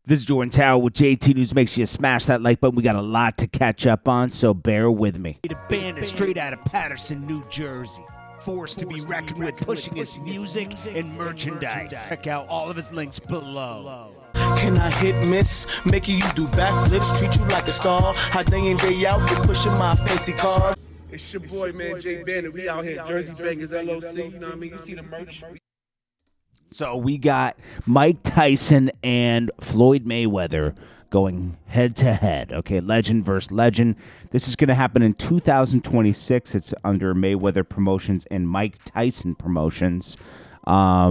This is JordanTower with JT News. Make sure you smash that like button. We got a lot to catch up on, so bear with me. The Bandit straight out of Paterson, New Jersey. Forced to be reckoned with, pushing his music and merchandise. Check out all of his links below. Can I hit miss? Making you do backflips, treat you like a star. How day in, day out, you're pushing my fancy cars. It's your boy, man, Jadabandit. We out here at Jersey Bangers LLC. You know what I mean? You see the merch. So we got Mike Tyson and Floyd Mayweather going head to head. Okay, legend versus legend. This is going to happen in 2026. It's under Mayweather Promotions and Mike Tyson Promotions. I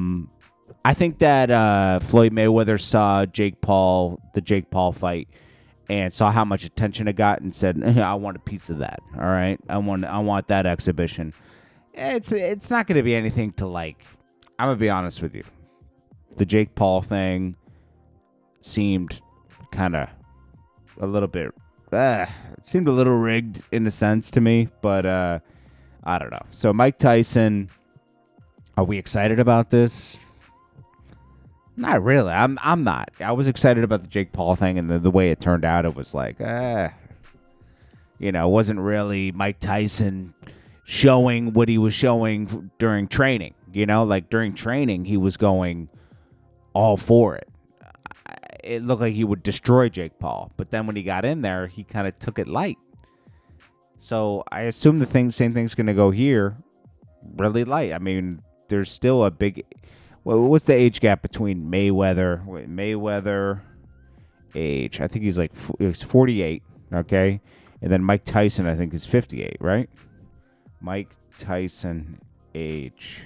think that Floyd Mayweather saw the Jake Paul fight, and saw how much attention it got, and said, "I want a piece of that." All right, I want that exhibition. It's not going to be anything to like. I'm going to be honest with you. The Jake Paul thing seemed kind of a little bit, it seemed a little rigged in a sense to me, but I don't know. So Mike Tyson, are we excited about this? Not really. I'm not. I was excited about the Jake Paul thing, and the way it turned out, it was like, it wasn't really Mike Tyson showing what he was showing during training. Like during training, he was going all for it. It looked like he would destroy Jake Paul. But then when he got in there, he kind of took it light. So I assume same thing's going to go here, really light. I mean, there's still a big... what's the age gap between Mayweather? Mayweather age. I think he's 48, okay? And then Mike Tyson, I think, is 58, right? Mike Tyson age...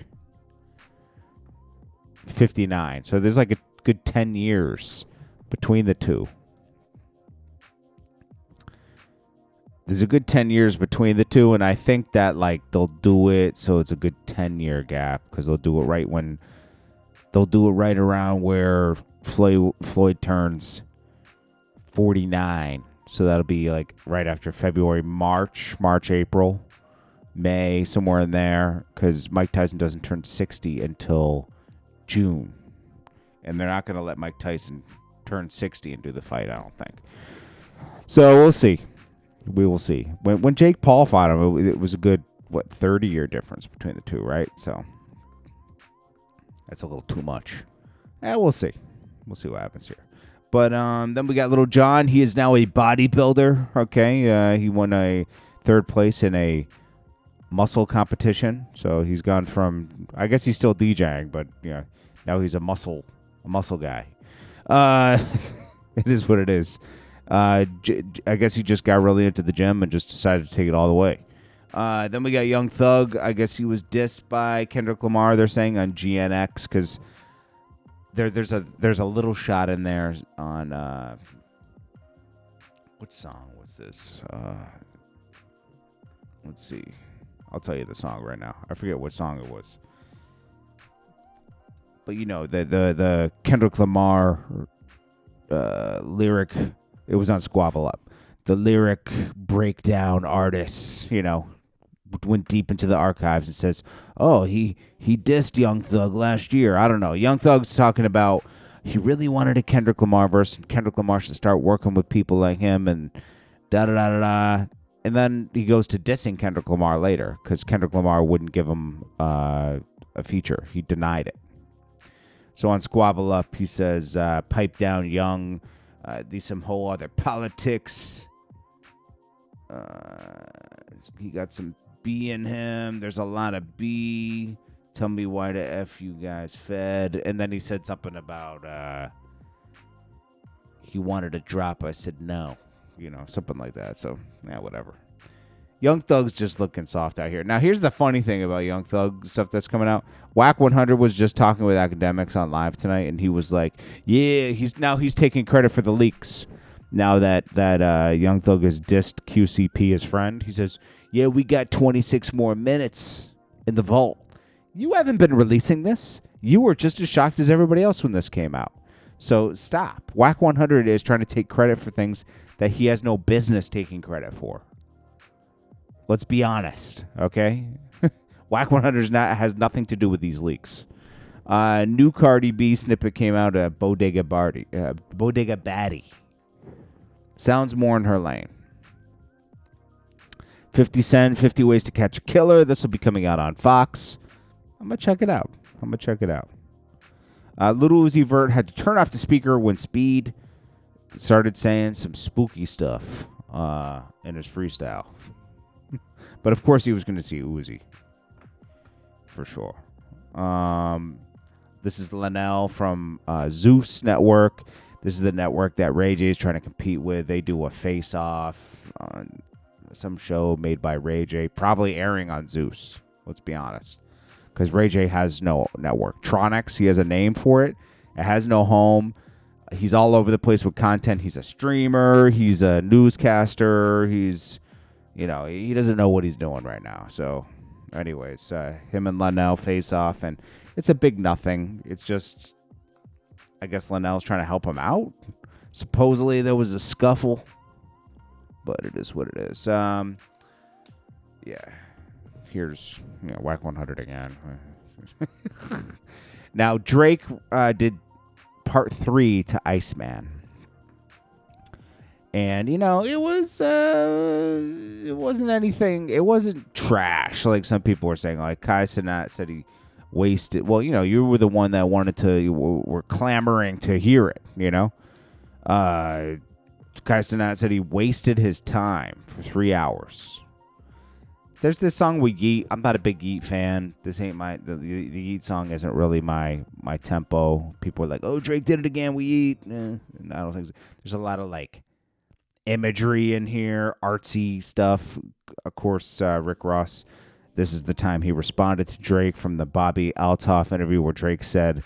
59. So there's like a good 10 years between the two. There's a good 10 years between the two, and I think that they'll do it so it's a good 10-year gap, because they'll do it right around where Floyd turns 49. So that'll be right after February, March, April, May, somewhere in there, because Mike Tyson doesn't turn 60 until June, and they're not going to let Mike Tyson turn 60 and do the fight, I don't think. So we'll see. We will see. When Jake Paul fought him, it was a good 30-year difference between the two, right? So that's a little too much. We'll see. We'll see what happens here. But then we got Lil Jon. He is now a bodybuilder. Okay, he won a third place in a muscle competition. So he's gone from, I guess he's still DJing, but now he's a muscle guy. It is what it is. I guess he just got really into the gym and just decided to take it all the way. Then we got Young Thug. I guess he was dissed by Kendrick Lamar, they're saying, on GNX, because there's a little shot in there on what song was this? Let's see. I'll tell you the song right now. I forget what song it was. But the Kendrick Lamar lyric, it was on Squabble Up. The lyric breakdown artist, went deep into the archives and says, "Oh, he dissed Young Thug last year." I don't know. Young Thug's talking about he really wanted a Kendrick Lamar verse, and Kendrick Lamar should start working with people like him, and da da da da da. And then he goes to dissing Kendrick Lamar later, because Kendrick Lamar wouldn't give him a feature. He denied it. So on Squabble Up, he says, "Pipe down, Young. These some whole other politics. He got some B in him. There's a lot of B. Tell me why the F you guys fed." And then he said something about he wanted a drop. I said no. Something like that. So, whatever. Young Thug's just looking soft out here. Now, here's the funny thing about Young Thug stuff that's coming out. Wack 100 was just talking with academics on live tonight, and he was like, yeah, he's taking credit for the leaks. Now that Young Thug has dissed QCP, his friend, he says, yeah, we got 26 more minutes in the vault. You haven't been releasing this. You were just as shocked as everybody else when this came out. So stop. Wack 100 is trying to take credit for things that he has no business taking credit for. Let's be honest, okay? Wack 100 has nothing to do with these leaks. New Cardi B snippet came out at Bodega Baddie. Sounds more in her lane. 50 Cent, 50 Ways to Catch a Killer. This will be coming out on Fox. I'm going to check it out. Little Uzi Vert had to turn off the speaker when Speed started saying some spooky stuff in his freestyle. But of course he was going to see Uzi. For sure. This is Linnell from Zeus Network. This is the network that Ray J is trying to compete with. They do a face-off on some show made by Ray J, probably airing on Zeus. Let's be honest. Because Ray J has no network. Tronics, he has a name for it. It has no home. He's all over the place with content. He's a streamer. He's a newscaster. He's, he doesn't know what he's doing right now. So, anyways, him and Linnell face off, and it's a big nothing. It's just, I guess Linnell's trying to help him out. Supposedly there was a scuffle, but it is what it is. Here's Wack 100 again. Now Drake did part 3 to Iceman, and it wasn't anything. It wasn't trash like some people were saying. Like Kai Cenat said he wasted. Well, you were the one that wanted to. Were clamoring to hear it. Kai Cenat said he wasted his time for 3 hours. There's this song with Yeet. I'm not a big Yeet fan. This ain't the Yeet song isn't really my tempo. People are like, oh, Drake did it again with Yeet. I don't think so. There's a lot of imagery in here, artsy stuff. Of course, Rick Ross, this is the time he responded to Drake from the Bobby Altoff interview where Drake said,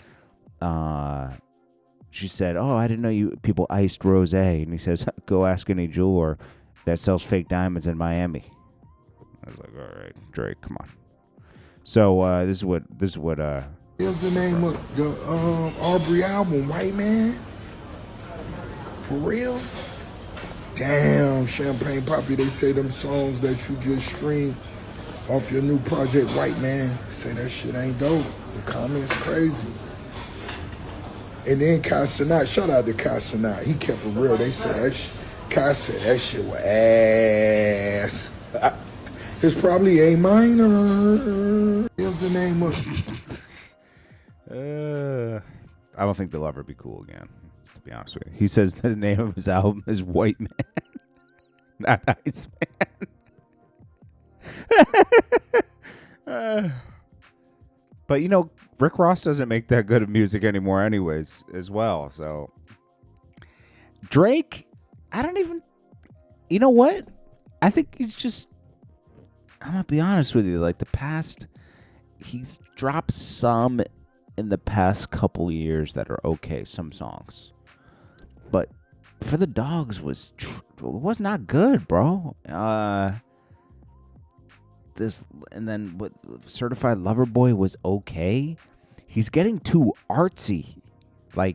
she said, oh, I didn't know you people iced rosé. And he says, go ask any jeweler that sells fake diamonds in Miami. I was like, all right, Drake, come on. So this is what Here's the name of the Aubrey album, White Man. For real? Damn, Champagne Poppy, they say them songs that you just streamed off your new project, White Man, say that shit ain't dope. The comments crazy. And then Kai Cenat, shout out to Kai Cenat, he kept it real. They said Kai said that shit was ass. It's probably A minor. Here's the name of I don't think they'll ever be cool again, to be honest with you. He says the name of his album is White Man, not Iceman. But Rick Ross doesn't make that good of music anymore anyways as well. So Drake, I don't even, what? I think he's just, I'm going to be honest with you. He's dropped some in the past couple years that are okay, some songs. But For the Dogs was not good, bro. What Certified Lover Boy was okay. He's getting too artsy.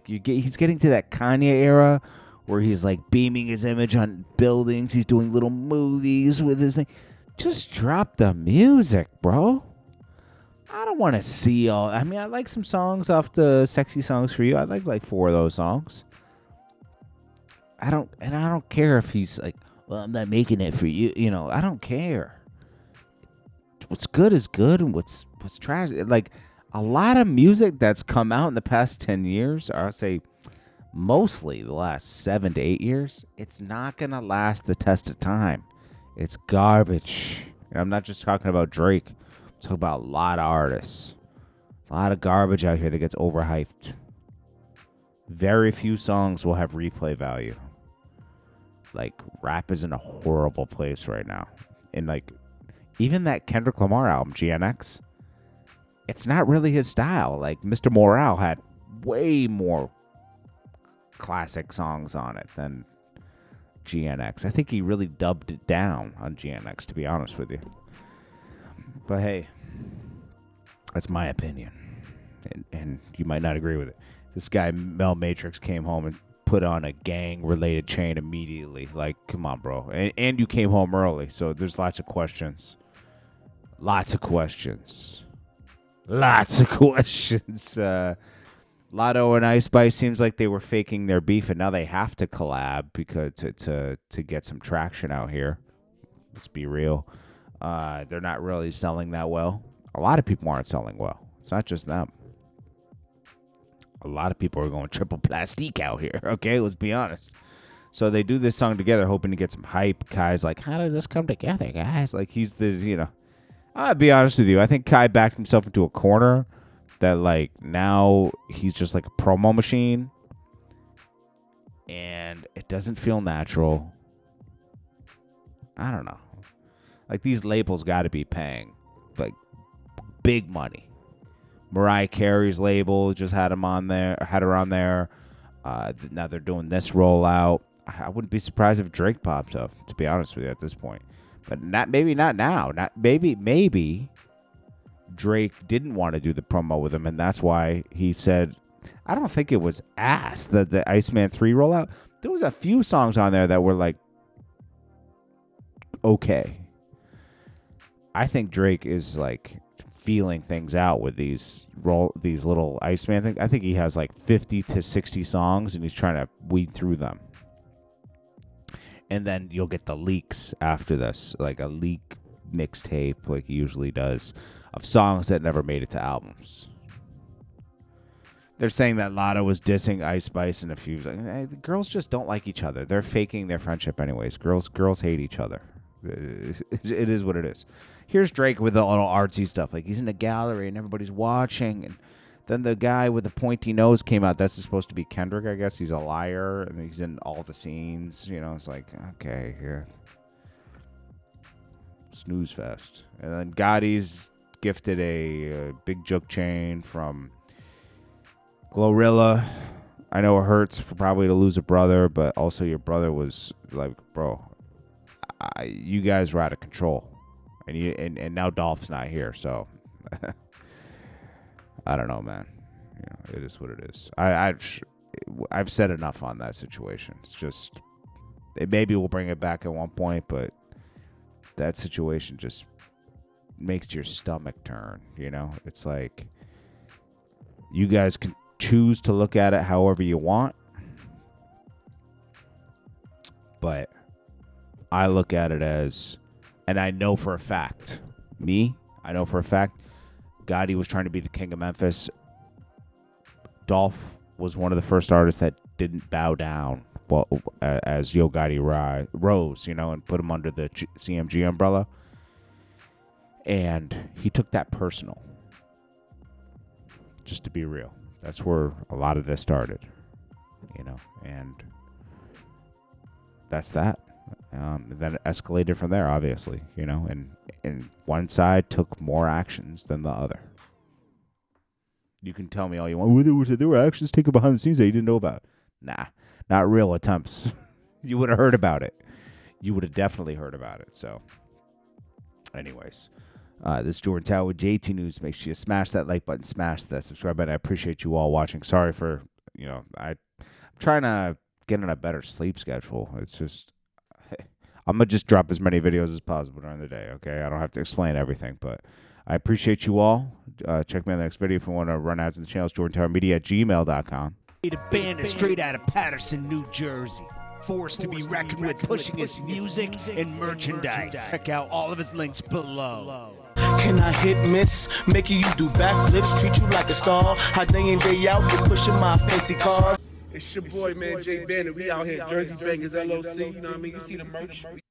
He's getting to that Kanye era where he's beaming his image on buildings. He's doing little movies with his thing. Just drop the music, bro. I don't want to see all. I mean, I like some songs off the Sexy Songs for You. I like 4 of those songs. I don't care if he's well, I'm not making it for you. I don't care. What's good is good, and what's trash. A lot of music that's come out in the past 10 years, or I'll say mostly the last 7 to 8 years, it's not gonna last the test of time. It's garbage. And I'm not just talking about Drake. I'm talking about a lot of artists. A lot of garbage out here that gets overhyped. Very few songs will have replay value. Rap is in a horrible place right now. And even that Kendrick Lamar album, GNX, it's not really his style. Mr. Morale had way more classic songs on it than GNX. I think he really dubbed it down on GNX, to be honest with you. But hey, that's my opinion. And you might not agree with it. This guy, Mel Matrix, came home and put on a gang-related chain immediately. Come on, bro. And you came home early, so there's lots of questions. Lots of questions. Lots of questions. Lotto and Ice Spice seems like they were faking their beef, and now they have to collab because to get some traction out here. Let's be real. They're not really selling that well. A lot of people aren't selling well. It's not just them. A lot of people are going triple plastique out here. Okay, let's be honest. So they do this song together, hoping to get some hype. Kai's like, how did this come together, guys? Like, he's the, you know. I'll be honest with you. I think Kai backed himself into a corner that, like, now he's just like a promo machine. And it doesn't feel natural. I don't know. Like, these labels got to be paying, like, big money. Mariah Carey's label just had her on there. Now they're doing this rollout. I wouldn't be surprised if Drake popped up, to be honest with you, at this point. But maybe not now. Maybe Drake didn't want to do the promo with him, and that's why he said, I don't think it was ass, the Iceman 3 rollout. There was a few songs on there that were like, okay. I think Drake is like feeling things out with these little Iceman things. I think he has like 50 to 60 songs, and he's trying to weed through them. And then you'll get the leaks after this, like a leak mixtape, like he usually does, of songs that never made it to albums. They're saying that Lotto was dissing Ice Spice and a few. Like, hey, the girls just don't like each other. They're faking their friendship anyways. Girls hate each other. It is what it is. Here's Drake with the little artsy stuff. Like, he's in a gallery and everybody's watching. And then the guy with the pointy nose came out. That's supposed to be Kendrick, I guess. He's a liar. And he's in all the scenes. You know, it's like, okay, yeah. Snooze fest. And then Gotti's gifted a big joke chain from Glorilla. I know it hurts probably to lose a brother, but also your brother was like, bro, you guys were out of control. And now Dolph's not here, so I don't know, man. You know, it is what it is. I've said enough on that situation. It's just, maybe we'll bring it back at one point, but that situation just makes your stomach turn. You know, it's like you guys can choose to look at it however you want, but I look at it as, and I know for a fact, I know for a fact, Gotti was trying to be the king of Memphis. Dolph was one of the first artists that didn't bow down as Yo Gotti rose, you know, and put him under the CMG umbrella. And he took that personal. Just to be real. That's where a lot of this started, you know, and that's that. Then it escalated from there, obviously, you know, and one side took more actions than the other. You can tell me all you want. There were actions taken behind the scenes that you didn't know about. Nah, not real attempts. You would have heard about it. You would have definitely heard about it. So, anyways, this is JordanTower with JT News. Make sure you smash that like button, smash that subscribe button. I appreciate you all watching. Sorry for, you know, I'm trying to get on a better sleep schedule. It's just, I'm going to just drop as many videos as possible during the day, okay? I don't have to explain everything, but I appreciate you all. Check me on the next video if you want to run ads in the channels. jordantowermedia@gmail.com. The bandit straight out of Paterson, New Jersey. Forced to be reckoned with, pushing his music and merchandise. Check out all of his links below. Can I hit miss? Making you do backflips, treat you like a star. How day in, day out, you pushing my fancy cars. It's your boy, man, J Bandit. We out here, Jersey Bangers LLC. You know what I mean? You see the merch. We